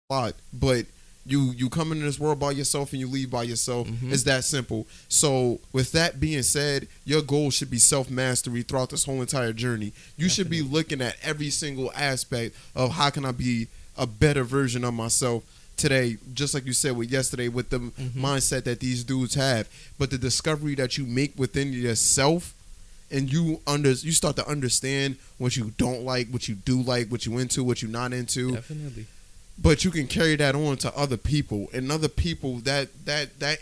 a lot, but you come into this world by yourself and you leave by yourself. Mm-hmm. It's that simple. So with that being said, your goal should be self mastery throughout this whole entire journey. You should be Definitely. looking at every single aspect of how can I be a better version of myself today, just like you said with yesterday, with the Mm-hmm. mindset that these dudes have. But the discovery that you make within yourself, and you start to understand what you don't like, what you into, what you not into. Definitely. But you can carry that on to other people, and other people, that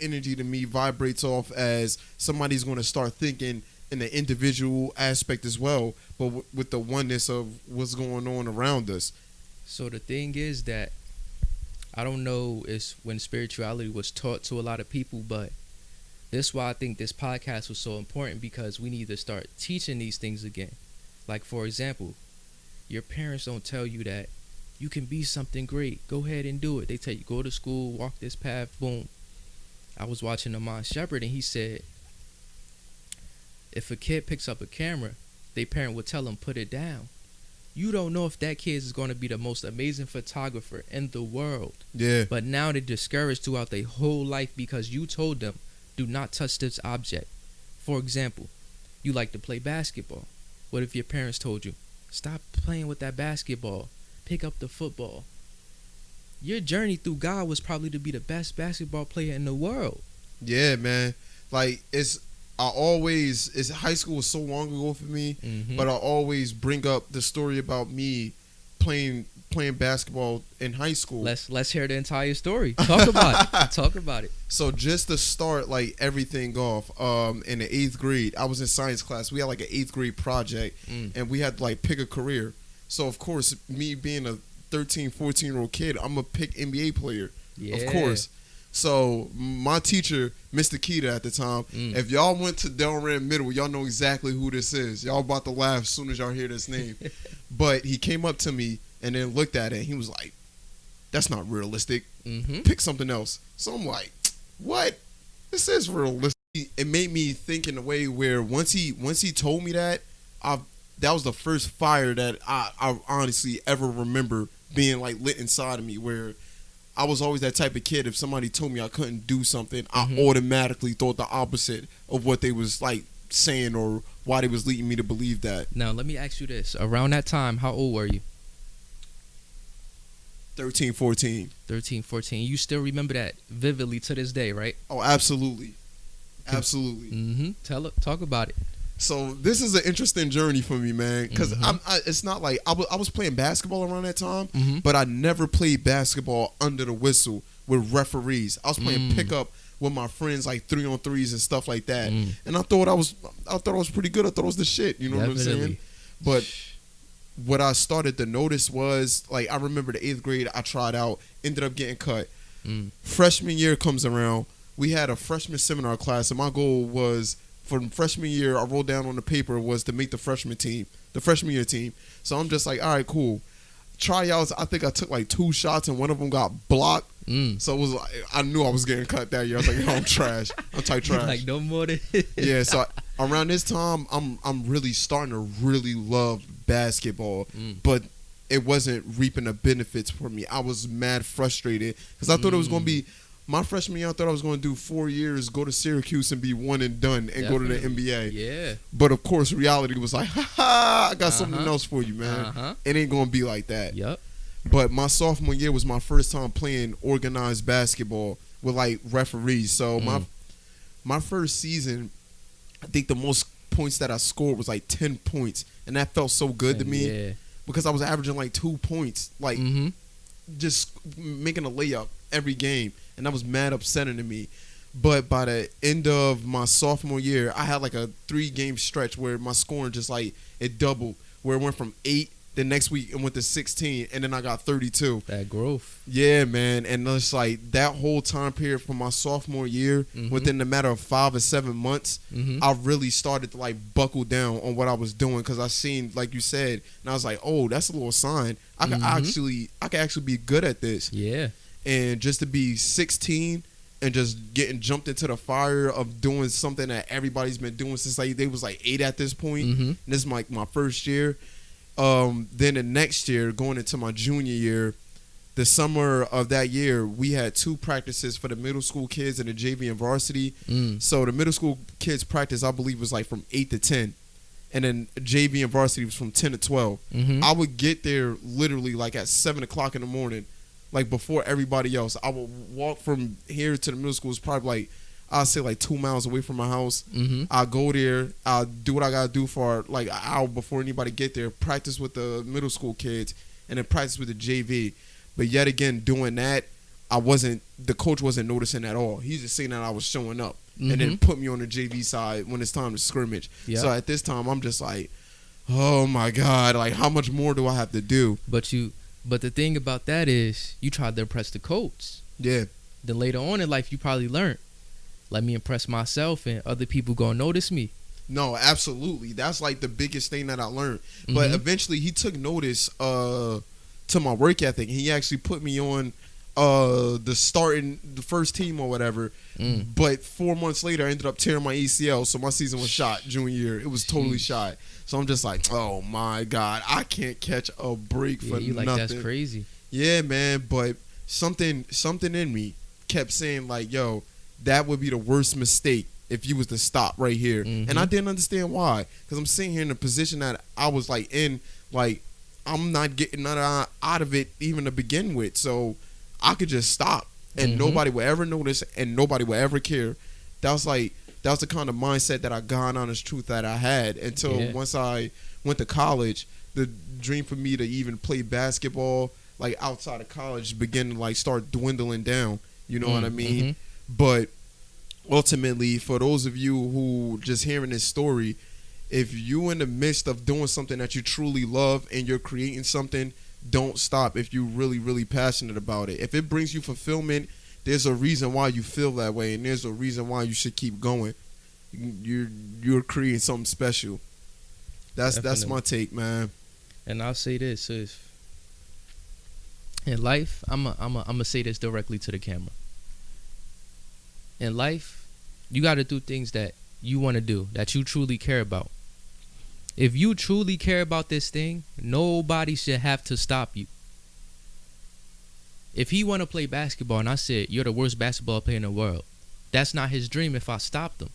energy to me vibrates off as somebody's going to start thinking in the individual aspect as well, but with the oneness of what's going on around us. So the thing is that I don't know is when spirituality was taught to a lot of people, but this is why I think this podcast was so important, because we need to start teaching these things again. Like, for example, your parents don't tell you that you can be something great. Go ahead and do it. They tell you, go to school, walk this path, boom. I was watching Amon Shepherd, and he said, if a kid picks up a camera, their parent would tell him, put it down. You don't know if that kid is going to be the most amazing photographer in the world. Yeah. But now they're discouraged throughout their whole life because you told them, do not touch this object. For example, you like to play basketball. What if your parents told you, stop playing with that basketball, pick up the football? Your journey through God was probably to be the best basketball player in the world. Yeah, man. Like high school was so long ago for me, Mm-hmm. but I always bring up the story about me playing basketball in high school. Let's hear the entire story. Talk about it. Talk about it. So just to start like everything off, in the 8th grade, I was in science class. We had like an 8th grade project, and we had to like pick a career. So of course, me being a 13, 14-year-old kid, I'm a pick NBA player. Yeah. Of course. So my teacher, Mr. Keita at the time, if y'all went to Delran Middle, y'all know exactly who this is. Y'all about to laugh as soon as y'all hear this name. But he came up to me and then looked at it and he was like, that's not realistic. Mm-hmm. Pick something else. So I'm like, what? This is realistic. It made me think in a way where once he told me that, that was the first fire that I honestly ever remember being like lit inside of me, where I was always that type of kid. If somebody told me I couldn't do something, I automatically thought the opposite of what they was like saying or why they was leading me to believe that. Now, let me ask you this. Around that time, how old were you? 13, 14. 13, 14. You still remember that vividly to this day, right? Oh, absolutely. Absolutely. Mm-hmm. Talk about it. So this is an interesting journey for me, man, because it's not like I was playing basketball around that time, but I never played basketball under the whistle with referees. I was playing pickup with my friends, like 3-on-3s and stuff like that, and I thought I was pretty good. I thought I was the shit. You know what I'm saying? But what I started to notice was, like, I remember the 8th grade, I tried out, ended up getting cut. Freshman year comes around, we had a freshman seminar class, and my goal was, for freshman year, I wrote down on the paper, was to make the freshman year team. So I'm just like, all right, cool. Tryouts, I think I took like 2 shots and one of them got blocked. So it was like, I knew I was getting cut that year. I was like, yo, I'm trash. I'm type trash. Like, no more than Yeah, so around this time, I'm really starting to really love basketball, but it wasn't reaping the benefits for me. I was mad frustrated because I thought it was going to be my freshman year. I thought I was going to do 4 years, go to Syracuse and be one and done, and go to the NBA. Yeah. But of course, reality was like, ha, I got something else for you, man. It ain't going to be like that. Yep. But my sophomore year was my first time playing organized basketball with like referees. So my first season, I think the most points that I scored was like 10 points, and that felt so good to me because I was averaging like 2 points, like just making a layup every game, and that was mad upsetting to me. But by the end of my sophomore year, I had like a 3-game stretch where my scoring just like it doubled, where it went from 8. The next week it went to 16, and then I got 32. That growth. Yeah, man. And it's like that whole time period from my sophomore year, within the matter of 5 or 7 months, I really started to like buckle down on what I was doing, because I seen, like you said, and I was like, oh, that's a little sign. I could actually be good at this. Yeah. And just to be 16 and just getting jumped into the fire of doing something that everybody's been doing since like they was like 8 at this point. And this is like my first year. Then the next year, going into my junior year, the summer of that year, we had 2 practices for the middle school kids and the JV and varsity. So the middle school kids practice, I believe, was like from 8 to 10. And then JV and varsity was from 10 to 12. I would get there literally like at 7 o'clock in the morning, like before everybody else. I would walk from here to the middle school. It's probably like, I'll say like 2 miles away from my house. I'll go there. I'll do what I got to do for like an hour before anybody get there. Practice with the middle school kids and then practice with the JV. But yet again, doing that, the coach wasn't noticing at all. He's just saying that I was showing up and then put me on the JV side when it's time to scrimmage. Yep. So at this time, I'm just like, oh my God, like how much more do I have to do? But the thing about that is you tried to impress the coach. Yeah. Then later on in life, you probably learned, let me impress myself and other people gonna notice me. No, absolutely. That's like the biggest thing that I learned. But eventually he took notice to my work ethic. He actually put me on the first team or whatever. But 4 months later I ended up tearing my ACL, so my season was shot junior year. It was totally shot. So I'm just like, oh my God, I can't catch a break for you nothing. Like that's crazy. Yeah, man, but something in me kept saying like, yo, that would be the worst mistake if you was to stop right here. And I didn't understand why, because I'm sitting here in a position that I was like in, like I'm not getting none out of it even to begin with, so I could just stop and nobody would ever notice and nobody would ever care. That was the kind of mindset that I got, honest truth, that I had until once I went to college. The dream for me to even play basketball like outside of college began to like start dwindling down. You know what I mean? But ultimately, for those of you who just hearing this story, if you in the midst of doing something that you truly love and you're creating something, don't stop if you're really, really passionate about it. If it brings you fulfillment, there's a reason why you feel that way, and there's a reason why you should keep going. You're creating something special. That's my take, man. And I'll say this: if in life, I'm gonna say this directly to the camera. In life, you got to do things that you want to do, that you truly care about. If you truly care about this thing, nobody should have to stop you. If he want to play basketball and I said, you're the worst basketball player in the world, that's not his dream if I stopped him.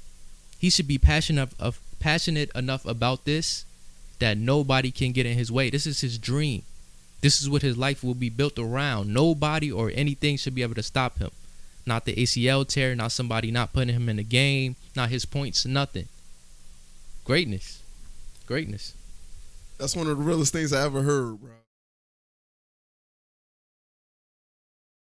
He should be passionate enough about this that nobody can get in his way. This is his dream. This is what his life will be built around. Nobody or anything should be able to stop him. Not the ACL tear, not somebody not putting him in the game, not his points, nothing. Greatness. That's one of the realest things I ever heard, bro.